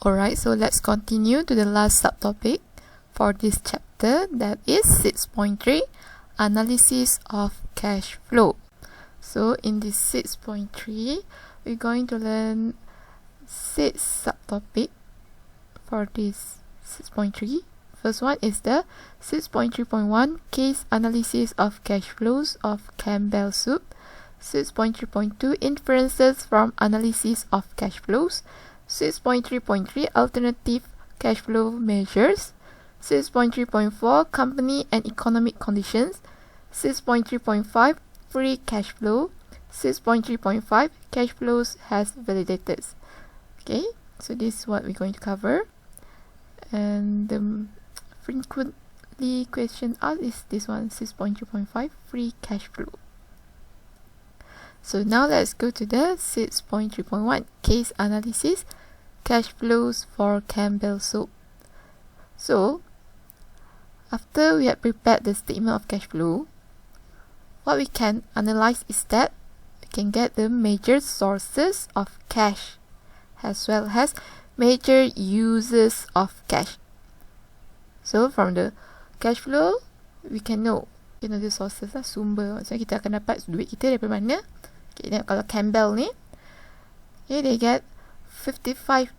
Alright, so let's continue to the last subtopic for this chapter, that is 6.3, analysis of cash flow. So in this 6.3, we're going to learn 6 subtopics for this 6.3. First one is the 6.3.1 case analysis of cash flows of Campbell soup. 6.3.2 inferences from analysis of cash flows. 6.3.3 alternative cash flow measures. 6.3.4 company and economic conditions. 6.3.5 free cash flow. 6.3.5 cash flows has validators. Okay, so this is what we're going to cover. And the frequently question asked is this one, 6.3.5 free cash flow. So now let's go to the 6.3.1 case analysis cash flows for Campbell soup. So after we have prepared the statement of cash flow, what we can analyze is that we can get the major sources of cash as well as major uses of cash. So from the cash flow, we can know the sources lah, sumber. So kita akan dapat duit kita daripada mana. Okay, kalau Campbell ni, okay, they get 55%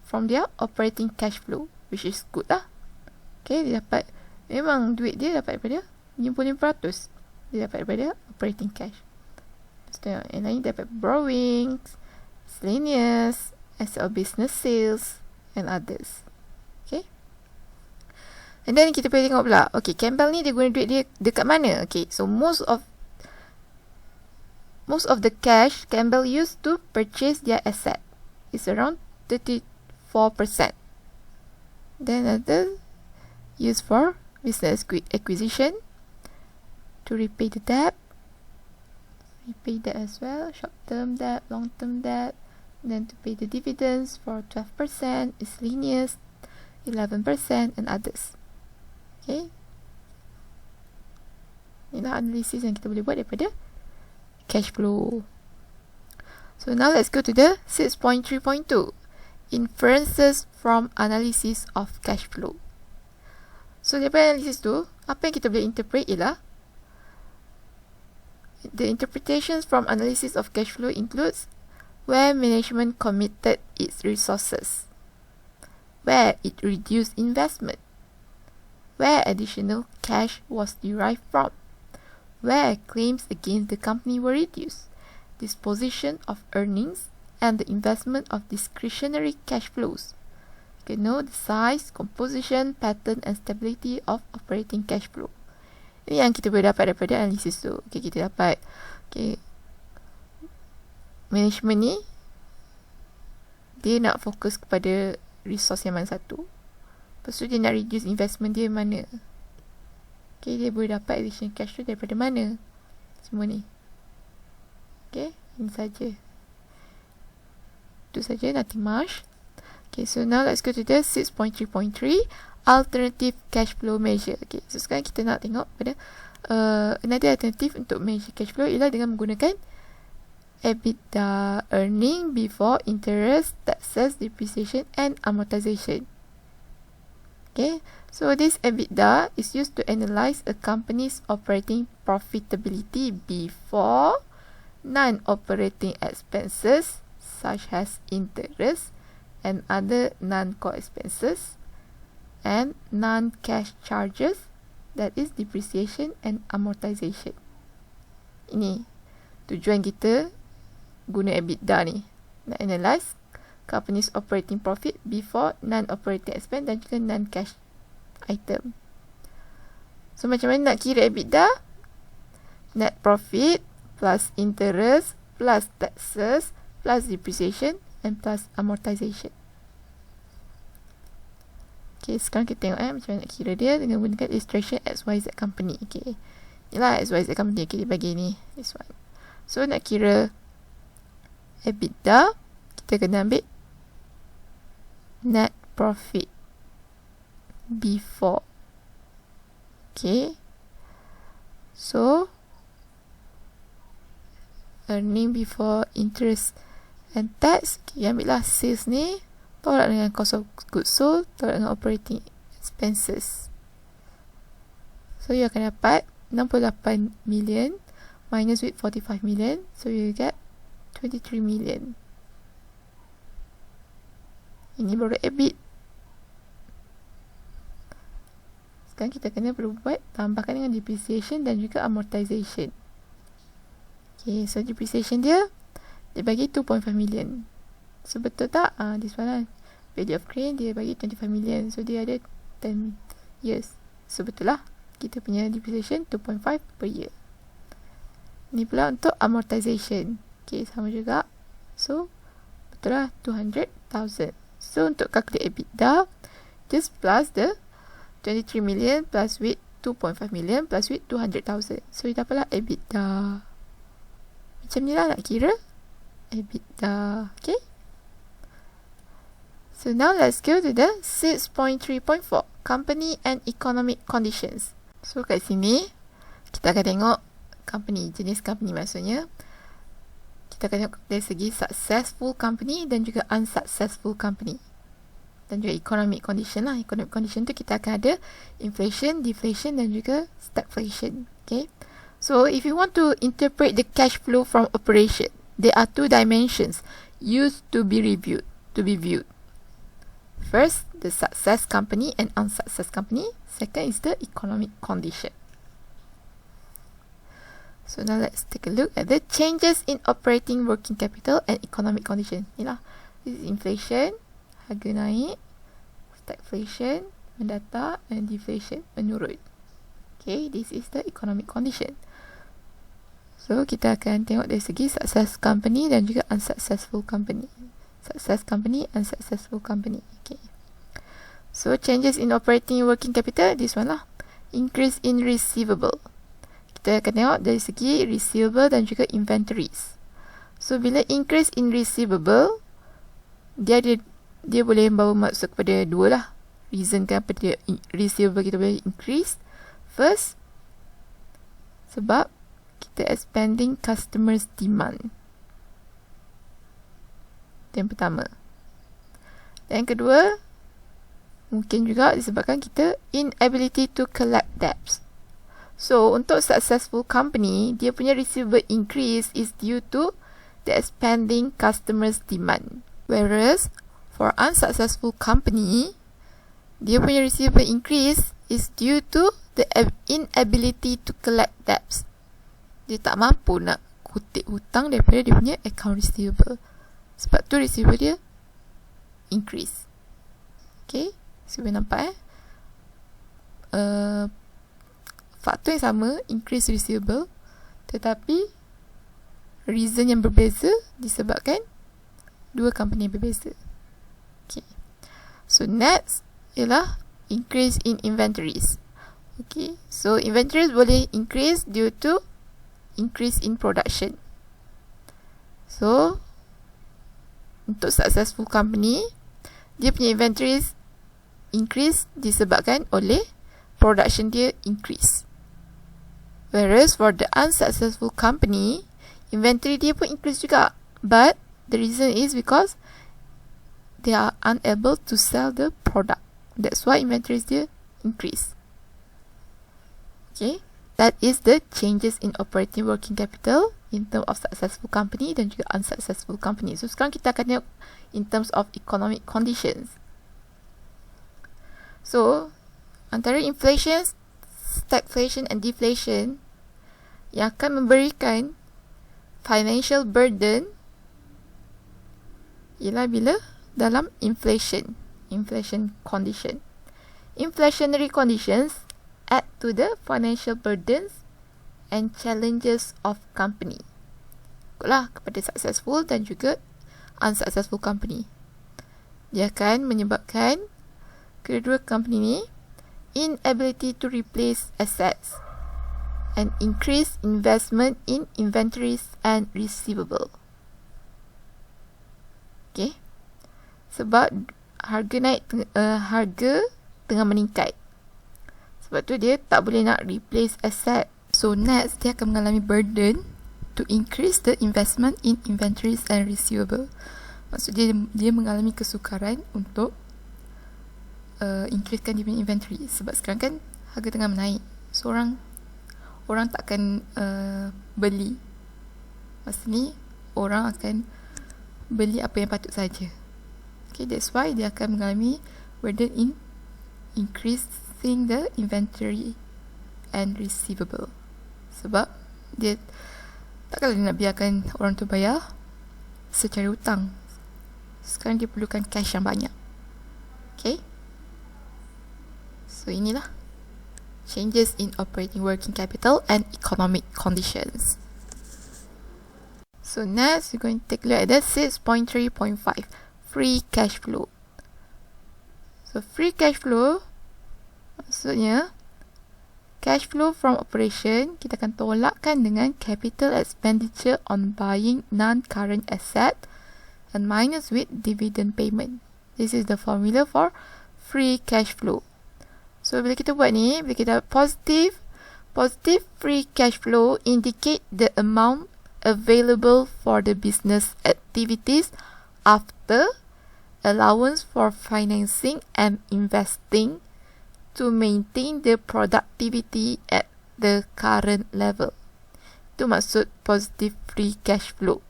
from their operating cash flow, which is good lah. Okay, dia dapat, memang duit dia dapat daripada 55%. Dia dapat daripada operating cash. So, yang lain dapat borrowings, miscellaneous, asset business sales, and others. Okay. And then kita boleh tengok pula, okay, Campbell ni dia guna duit dia dekat mana? Okay, so most of the cash Campbell used to purchase their asset is around 34%. Then other used for business acquisition, to repay the debt, as well, short-term debt, long-term debt, and then to pay the dividends for 12%, miscellaneous 11%, and others. Okay, inilah analisis yang kita boleh buat daripada cash flow. So now let's go to the 6.3.2 inferences from analysis of cash flow. So daripada analisis tu, apa yang kita boleh interpret ialah the interpretations from analysis of cash flow includes where management committed its resources, where it reduced investment, where additional cash was derived from, where claims against the company were reduced, disposition of earnings, and the investment of discretionary cash flows. Okay, know the size, composition, pattern, and stability of operating cash flow. Ini yang kita boleh dapat daripada analisis tu. Okay, kita dapat, okay, management ni dia nak fokus kepada resource yang mana satu. Lepas tu dia nak reduce investment dia mana. Okay, dia boleh dapat additional cash tu daripada mana. Semua ni. Okay, ini saja. Itu saja, nothing much. Okay, so now let's go to the 6.3.3 alternative cash flow measure. Okay, so sekarang kita nak tengok pada another alternative untuk measure cash flow ialah dengan menggunakan EBITDA, earning before interest, taxes, depreciation, and amortization. Okay, so this EBITDA is used to analyze a company's operating profitability before non-operating expenses such as interest and other non-core expenses and non-cash charges, that is depreciation and amortization. Ini tujuan kita guna EBITDA ni, nak analyze company's operating profit before non-operating expense dan juga non-cash item. So macam mana nak kira EBITDA? Net profit plus interest plus taxes plus depreciation and plus amortization. Okay, sekarang kita tengok macam mana nak kira dia dengan menggunakan illustration XYZ company. Okay, inilah XYZ company. Okay, dia bagi ni, this one. So nak kira EBITDA, kita kena ambil net profit before. Okay, so earning before interest and tax. Okay, ambil lah sales ni tolak dengan cost of goods sold, tolak dengan operating expenses. So you akan dapat 68 million minus with 45 million, so you get 23 million. Ini baru EBIT. Sekarang kita kena perlu buat tambahkan dengan depreciation dan juga amortization. Okay, so depreciation dia bagi 2.5 million. So betul tak? This one lah. Value of crane dia bagi 25 million. So dia ada 10 years. So betul lah. Kita punya depreciation 2.5 per year. Ni pula untuk amortization. Okay, sama juga. So betul lah 200,000. So untuk calculate EBITDA, just plus the 23 million plus with 2.5 million plus with 200,000. So kita dapatlah EBITDA. Macam ni lah nak kira EBITDA. Okay. So now let's go to the 6.3.4, company and economic conditions. So kat sini kita akan tengok company, jenis company maksudnya. Kita akan tengok dari segi successful company dan juga unsuccessful company. Dan juga economic condition lah. Economic condition tu kita akan ada inflation, deflation dan juga stagflation. Okay. So if you want to interpret the cash flow from operation, there are two dimensions used to be viewed. First, the success company and unsuccess company. Second is the economic condition. So now let's take a look at the changes in operating working capital and economic condition. Inilah, this is inflation, harga naik, stagflation, mendatar, and deflation, menurun. Okay, this is the economic condition. So kita akan tengok dari segi success company dan juga unsuccessful company. Success company, unsuccessful company. Okay. So changes in operating working capital, this one lah. Increase in receivable. Kita akan tengok dari segi receivable dan juga inventories. So bila increase in receivable, dia boleh bawa maksud kepada dua lah. Reason kenapa dia receivable kita boleh increase. First, sebab kita expanding customers demand. Itu yang pertama. Dan yang kedua, mungkin juga disebabkan kita inability to collect debts. So, untuk successful company, dia punya receivable increase is due to the expanding customers demand. Whereas, for unsuccessful company, dia punya receivable increase is due to the inability to collect debts. Dia tak mampu nak kutip hutang daripada dia punya account receivable. Sebab tu receivable dia increase. Okay, so boleh nampak faktor yang sama, increase receivable, tetapi reason yang berbeza disebabkan dua company yang berbeza. Okay, so next ialah increase in inventories. Okay, so inventories boleh increase due to increase in production. So untuk successful company, dia punya inventories increase disebabkan oleh production dia increase. Whereas for the unsuccessful company, inventory dia pun increase juga, but the reason is because they are unable to sell the product. That's why inventories dia increase. Okay, that is the changes in operating working capital in terms of successful company dan juga unsuccessful company. So sekarang kita akan tengok in terms of economic conditions. So antara inflation, stagflation and deflation yang akan memberikan financial burden ialah bila dalam inflation condition. Inflationary conditions add to the financial burdens and challenges of company. Ikutlah kepada successful dan juga unsuccessful company. Dia akan menyebabkan kedua company ni inability to replace assets and increase investment in inventories and receivable. Okay, sebab harga tengah meningkat, sebab tu dia tak boleh nak replace asset. So next, dia akan mengalami burden to increase the investment in inventories and receivable. Maksudnya dia mengalami kesukaran untuk increasekan dia punya inventory. Sebab sekarang kan harga tengah menaik, so orang takkan beli. Masa ni orang akan beli apa yang patut saja. Okay, that's why dia akan mengalami burden in increasing the inventory and receivable. Sebab dia takkan dia nak biarkan orang tu bayar secara hutang. Sekarang dia perlukan cash yang banyak. Okay, so inilah changes in operating working capital and economic conditions. So next, we're going to take a look at the 6.3.5, free cash flow. So free cash flow maksudnya cash flow from operation kita akan tolakkan dengan capital expenditure on buying non-current asset and minus with dividend payment. This is the formula for free cash flow. So bila kita buat ni, bila kita positive free cash flow indicate the amount available for the business activities after allowance for financing and investing to maintain the productivity at the current level. Itu maksud positive free cash flow.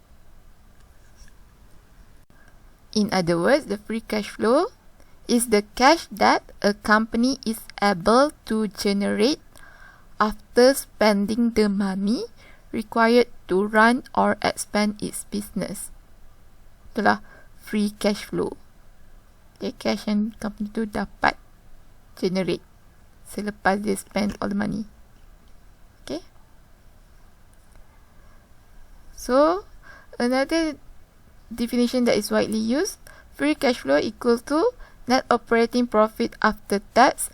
In other words, the free cash flow is the cash that a company is able to generate after spending the money required to run or expand its business. Itulah free cash flow. Okay, cash yang company tu dapat generate selepas dia spend all the money. Okay. So, another definition that is widely used, free cash flow equal to net operating profit after tax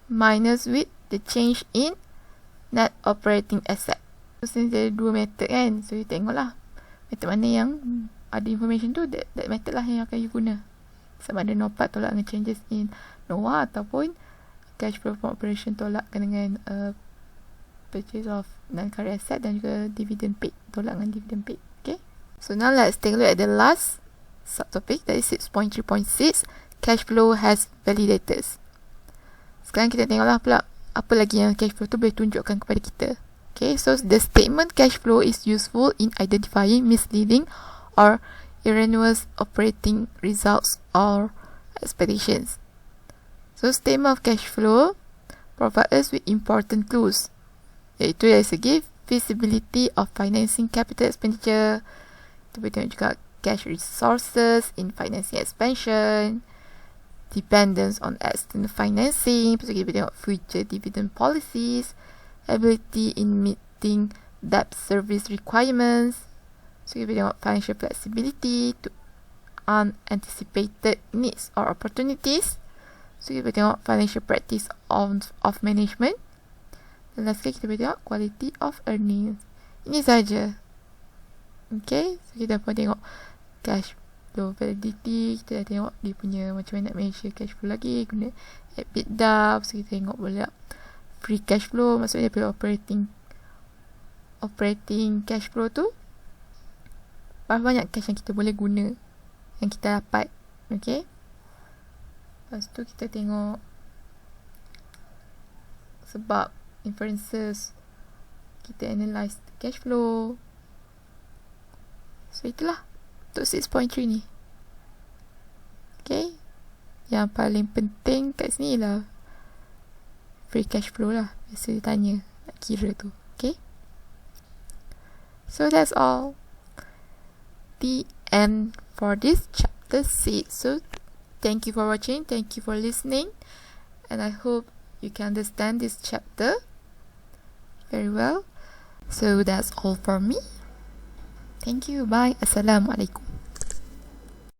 minus with the change in net operating asset. So, ada dua method kan. So, you tengoklah method mana yang ada information tu, that method lah yang akan you guna. Sama ada NOPAT tolak dengan changes in NOA ataupun cash flow from operation tolakkan dengan purchase of non-current asset dan juga dividend paid, tolak dengan dividend paid. Okay. So, now let's take a look at the last subtopic, that is 6.3.6, cash flow has validators. Sekarang kita tengoklah pula apa lagi yang cash flow tu boleh tunjukkan kepada kita. Okay, so the statement cash flow is useful in identifying misleading or erroneous operating results or expectations. So statement of cash flow provide us with important clues, iaitu dari segi feasibility of financing capital expenditure. Kita boleh tengok juga cash resources in financing expansion, dependence on external financing. Lepas tu kita boleh tengok future dividend policies, ability in meeting debt service requirements. So kita boleh tengok financial flexibility to unanticipated needs or opportunities. So kita boleh tengok financial practice of management. Dan last sekali kita boleh tengok quality of earnings. Ini saja. Okay, so kita boleh tengok cash flow validity. Kita dah tengok dia punya macam mana nak measure cash flow lagi, guna EBITDA. So kita tengok pula free cash flow, maksudnya daripada operating cash flow tu berapa banyak cash yang kita boleh guna, yang kita dapat. Okay, lepas tu kita tengok sebab inferences, kita analyse cash flow. So itulah untuk 6.3 ni. Okay, yang paling penting kat sini lah free cash flow lah. Biasa dia tanya nak kira tu. Okay, so that's all, the end for this chapter 6. So thank you for watching, thank you for listening, and I hope you can understand this chapter very well. So that's all for me. Thank you, bye, assalamualaikum.